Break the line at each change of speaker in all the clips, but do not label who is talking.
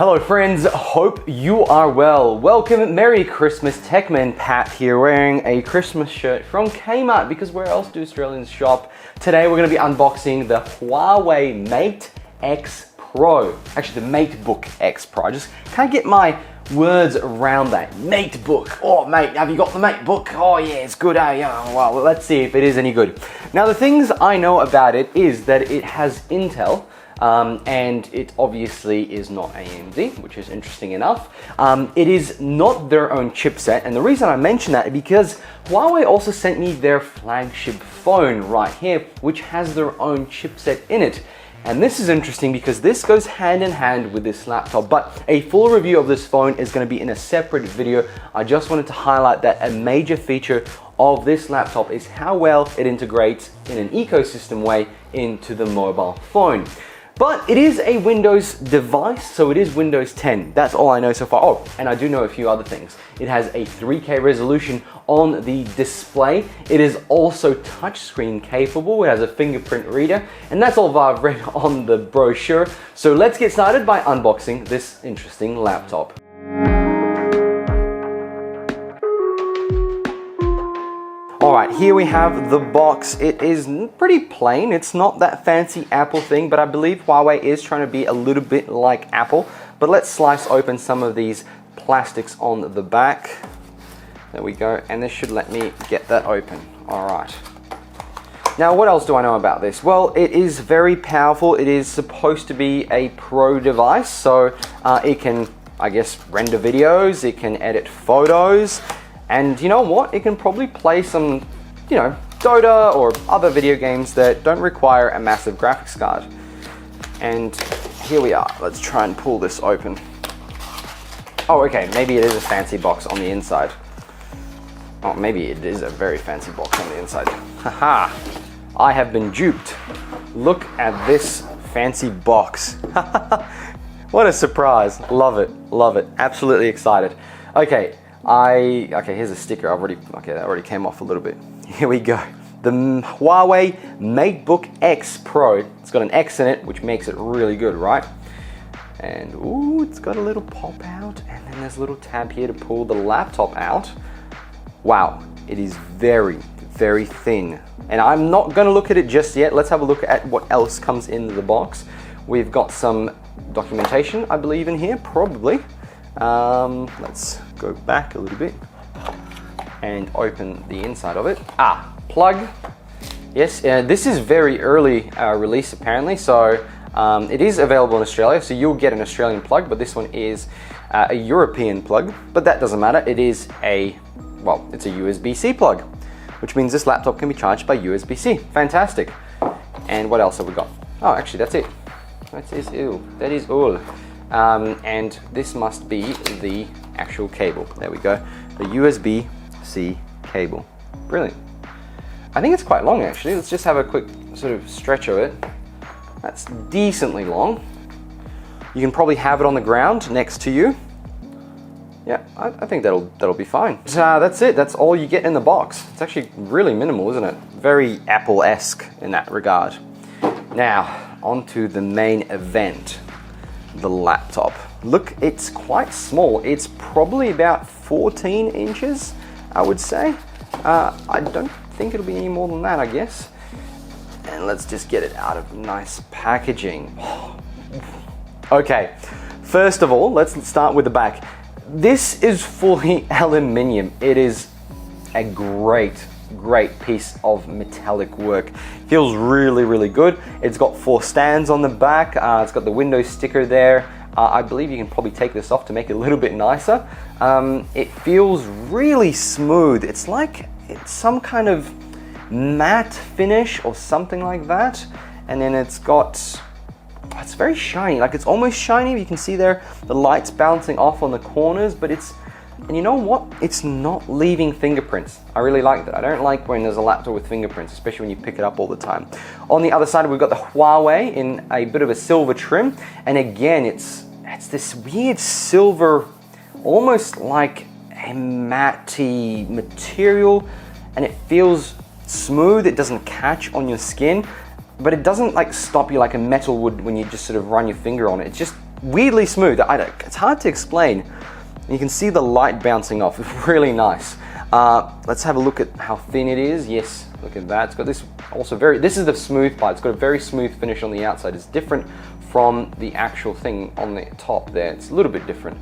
Hello friends, hope you are well. Welcome, Merry Christmas. Techman Pat here wearing a Christmas shirt from Kmart because where else do Australians shop? Today we're going to be unboxing the Huawei Mate X Pro. Actually the MateBook X Pro. I just can't get my words around that. MateBook. Oh mate, have you got the MateBook? Oh yeah, it's good, eh? Yeah, well, let's see if it is any good. Now the things I know about it is that it has Intel. And it obviously is not AMD, which is interesting enough. It is not their own chipset, and the reason I mention that is because Huawei also sent me their flagship phone right here, which has their own chipset in it. And this is interesting because this goes hand in hand with this laptop, but a full review of this phone is going to be in a separate video. I just wanted to highlight that a major feature of this laptop is how well it integrates in an ecosystem way into the mobile phone. But it is a Windows device, so it is Windows 10. That's all I know so far. Oh, and I do know a few other things. It has a 3K resolution on the display. It is also touchscreen capable. It has a fingerprint reader, and that's all I've read on the brochure. So let's get started by unboxing this interesting laptop. Alright, here we have the box. It is pretty plain. It's not that fancy Apple thing, but I believe Huawei is trying to be a little bit like Apple. But let's slice open some of these plastics on the back. There we go, and this should let me get that open. Alright. Now, what else do I know about this? Well, it is very powerful. It is supposed to be a pro device, so it can, I guess, render videos, it can edit photos. And you know what? It can probably play some, Dota or other video games that don't require a massive graphics card. And here we are. Let's try and pull this open. Oh, okay. Maybe it is a fancy box on the inside. Oh, maybe it is a very fancy box on the inside. Haha. I have been duped. Look at this fancy box. What a surprise. Love it. Love it. Absolutely excited. Okay. Here's a sticker. That already came off a little bit. Here we go. The Huawei MateBook X Pro. It's got an X in it, which makes it really good, right? And ooh, it's got a little pop out, and then there's a little tab here to pull the laptop out. Wow, it is very, very thin. And I'm not gonna look at it just yet. Let's have a look at what else comes in the box. We've got some documentation, I believe, in here, probably. Let's go back a little bit and open the inside of it. Plug. Yes, this is very early release apparently, so it is available in Australia, so you'll get an Australian plug, but this one is a European plug, but that doesn't matter. It is it's a USB-C plug, which means this laptop can be charged by USB-C. Fantastic. And what else have we got? Oh, actually that's it. That is all. And this must be the actual cable. There we go. The USB-C cable. Brilliant. I think it's quite long actually. Let's just have a quick sort of stretch of it. That's decently long. You can probably have it on the ground next to you. Yeah, I think that'll be fine. That's it. That's all you get in the box. It's actually really minimal, isn't it? Very Apple-esque in that regard. Now, on to the main event. The laptop. Look, it's quite small. It's probably about 14 inches, I would say. I don't think it'll be any more than that, I guess. And let's just get it out of nice packaging. Okay, first of all, let's start with the back. This is fully aluminium. It is a great piece of metallic work. Feels really, really good. It's got 4 stands on the back. It's got the Windows sticker there. I believe you can probably take this off to make it a little bit nicer. It feels really smooth. It's like it's some kind of matte finish or something like that. And then it's very shiny. Like it's almost shiny. You can see there the lights bouncing off on the corners, but and you know what? It's not leaving fingerprints. I really like that. I don't like when there's a laptop with fingerprints, especially when you pick it up all the time. On the other side, we've got the Huawei in a bit of a silver trim. And again, it's this weird silver, almost like a matte material. And it feels smooth. It doesn't catch on your skin, but it doesn't like stop you like a metal would when you just sort of run your finger on it. It's just weirdly smooth. It's hard to explain. You can see the light bouncing off. It's really nice. Let's have a look at how thin it is. Yes, look at that. It's got this also this is the smooth part. It's got a very smooth finish on the outside. It's different from the actual thing on the top there. It's a little bit different.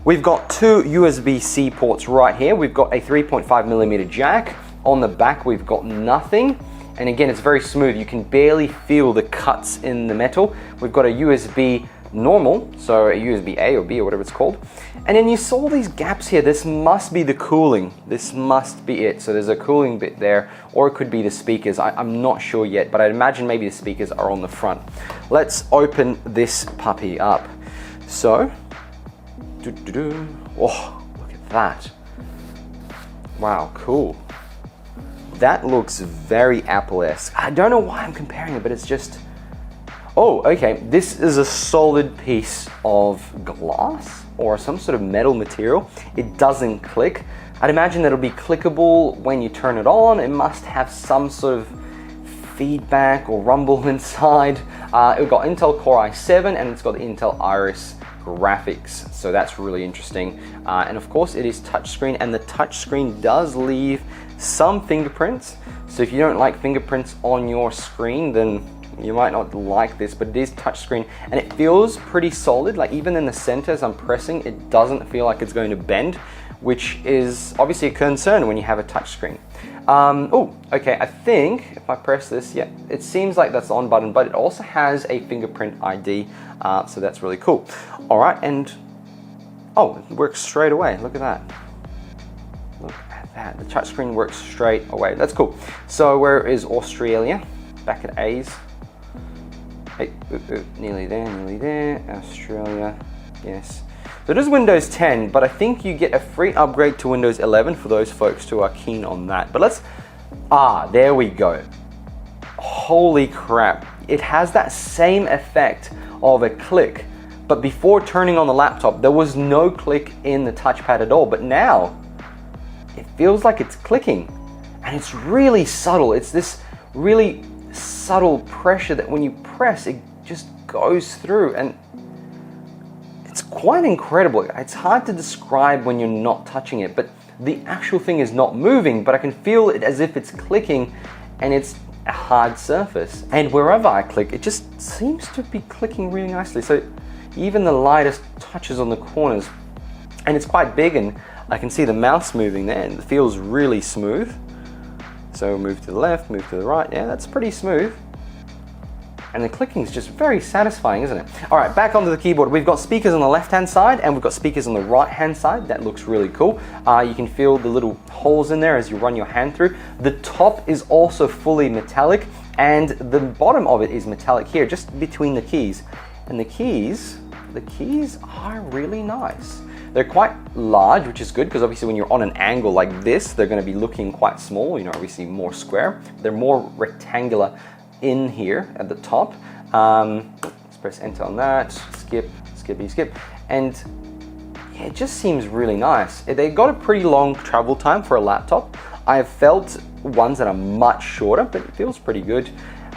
We've got two USB-C ports right here. We've got a 3.5mm jack. On the back, we've got nothing. And again, it's very smooth. You can barely feel the cuts in the metal. We've got a USB normal, so a USB A or B or whatever it's called. And then you saw these gaps here. This must be the cooling. This must be it. So there's a cooling bit there, or it could be the speakers. I'm not sure yet, but I'd imagine maybe the speakers are on the front. Let's open this puppy up. So, oh, look at that. Wow, cool. That looks very Apple-esque. I don't know why I'm comparing it, but it's just... Oh, okay, this is a solid piece of glass or some sort of metal material. It doesn't click. I'd imagine that it'll be clickable when you turn it on. It must have some sort of feedback or rumble inside. It's got Intel Core i7 and it's got the Intel Iris graphics, so that's really interesting. And of course it is touchscreen, and the touchscreen does leave some fingerprints. So if you don't like fingerprints on your screen, then you might not like this, but it is touchscreen and it feels pretty solid. Like even in the center as I'm pressing, it doesn't feel like it's going to bend, which is obviously a concern when you have a touchscreen. Oh, okay, I think if I press this, yeah, it seems like that's the on button, but it also has a fingerprint ID, so that's really cool. All right, and oh, it works straight away. Look at that. Look at that. The touchscreen works straight away. That's cool. So where is Australia? Back at A's. Hey, nearly there, Australia, yes. So it is Windows 10, but I think you get a free upgrade to Windows 11 for those folks who are keen on that. But let's, there we go. Holy crap. It has that same effect of a click, but before turning on the laptop, there was no click in the touchpad at all. But now, it feels like it's clicking, and it's really subtle. It's this really subtle pressure that when you press, it just goes through, and it's quite incredible. It's hard to describe when you're not touching it, but the actual thing is not moving, but I can feel it as if it's clicking, and it's a hard surface. And wherever I click, it just seems to be clicking really nicely. So even the lightest touches on the corners, and it's quite big, and I can see the mouse moving there, and it feels really smooth. So move to the left, move to the right. Yeah, that's pretty smooth. And the clicking is just very satisfying, isn't it? All right, back onto the keyboard. We've got speakers on the left-hand side and we've got speakers on the right-hand side. That looks really cool. You can feel the little holes in there as you run your hand through. The top is also fully metallic and the bottom of it is metallic here, just between the keys. And the keys are really nice. They're quite large, which is good because obviously when you're on an angle like this, they're going to be looking quite small, obviously more square. They're more rectangular in here at the top. Let's press enter on that, skip, and yeah, it just seems really nice. They got a pretty long travel time for a laptop. I have felt ones that are much shorter, but it feels pretty good.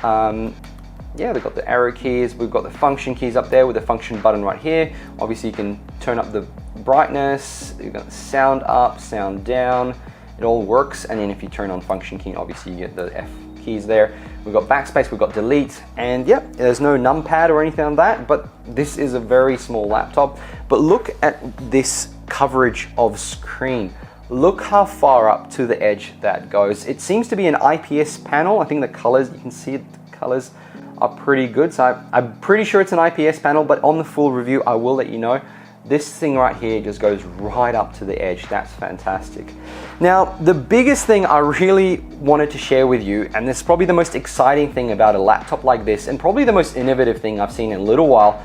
Yeah, they've got the arrow keys, we've got the function keys up there with the function button right here. Obviously you can turn up the brightness, you've got the sound up, sound down, it all works. And then if you turn on function key, obviously you get the F keys there. We've got backspace, we've got delete, and yep, there's no numpad or anything like that, but this is a very small laptop. But look at this coverage of screen. Look how far up to the edge that goes. It seems to be an IPS panel. I think the colors, you can see it, the colors are pretty good. So I'm pretty sure it's an IPS panel, but on the full review, I will let you know. This thing right here just goes right up to the edge. That's fantastic. Now, the biggest thing I really wanted to share with you, and this is probably the most exciting thing about a laptop like this, and probably the most innovative thing I've seen in a little while,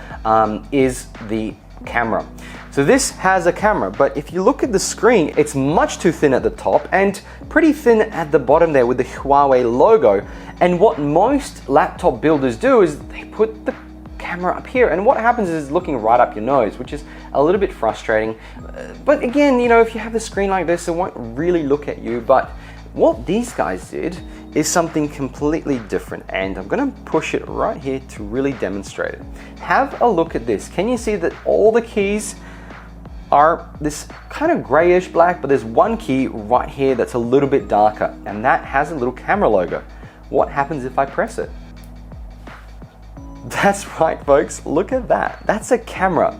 is the camera. So this has a camera, but if you look at the screen, it's much too thin at the top and pretty thin at the bottom there with the Huawei logo. And what most laptop builders do is they put the camera up here, and what happens is looking right up your nose, which is a little bit frustrating. But again, if you have the screen like this, it won't really look at you. But what these guys did is something completely different, and I'm gonna push it right here to really demonstrate it. Have a look at this. Can you see that all the keys are this kind of grayish black, but there's one key right here that's a little bit darker, and that has a little camera logo. What happens if I press it? That's right, folks, look at that. That's a camera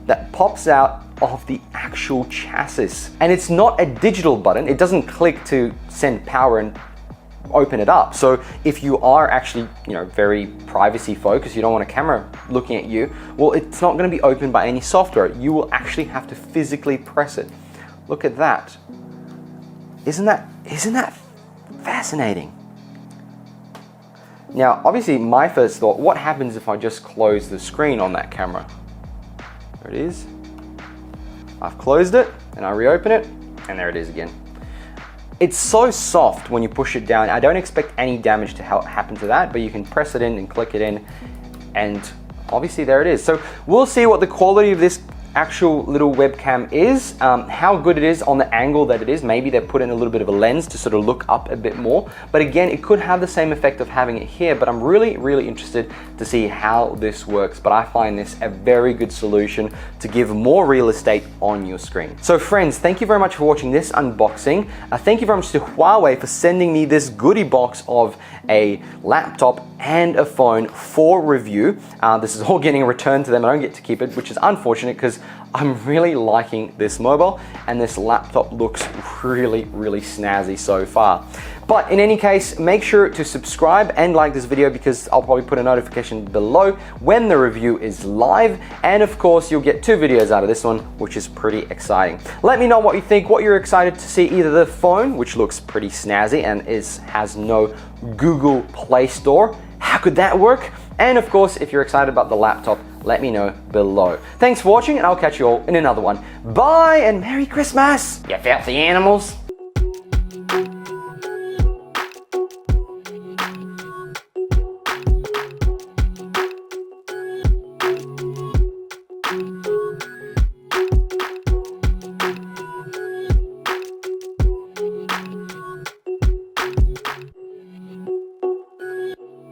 that pops out of the actual chassis. And it's not a digital button. It doesn't click to send power and open it up. So if you are actually, very privacy focused, you don't want a camera looking at you, well, it's not going to be opened by any software. You will actually have to physically press it. Look at that. Isn't that fascinating? Now, obviously, my first thought, what happens if I just close the screen on that camera? There it is. I've closed it, and I reopen it, and there it is again. It's so soft when you push it down. I don't expect any damage to happen to that, but you can press it in and click it in, and obviously there it is. So we'll see what the quality of this actual little webcam is, how good it is on the angle that it is. Maybe they put in a little bit of a lens to sort of look up a bit more, but again, it could have the same effect of having it here, but I'm really interested to see how this works. But I find this a very good solution to give more real estate on your screen. So friends, thank you very much for watching this unboxing. Thank you very much to Huawei for sending me this goodie box of a laptop and a phone for review. This is all getting returned to them. I don't get to keep it, which is unfortunate because I'm really liking this mobile, and this laptop looks really snazzy so far. But in any case, make sure to subscribe and like this video, because I'll probably put a notification below when the review is live. And of course, you'll get 2 videos out of this one, which is pretty exciting. Let me know what you think, what you're excited to see, either the phone, which looks pretty snazzy and has no Google Play Store. How could that work? And of course, if you're excited about the laptop, let me know below. Thanks for watching, and I'll catch you all in another one. Bye, and Merry Christmas, you filthy animals.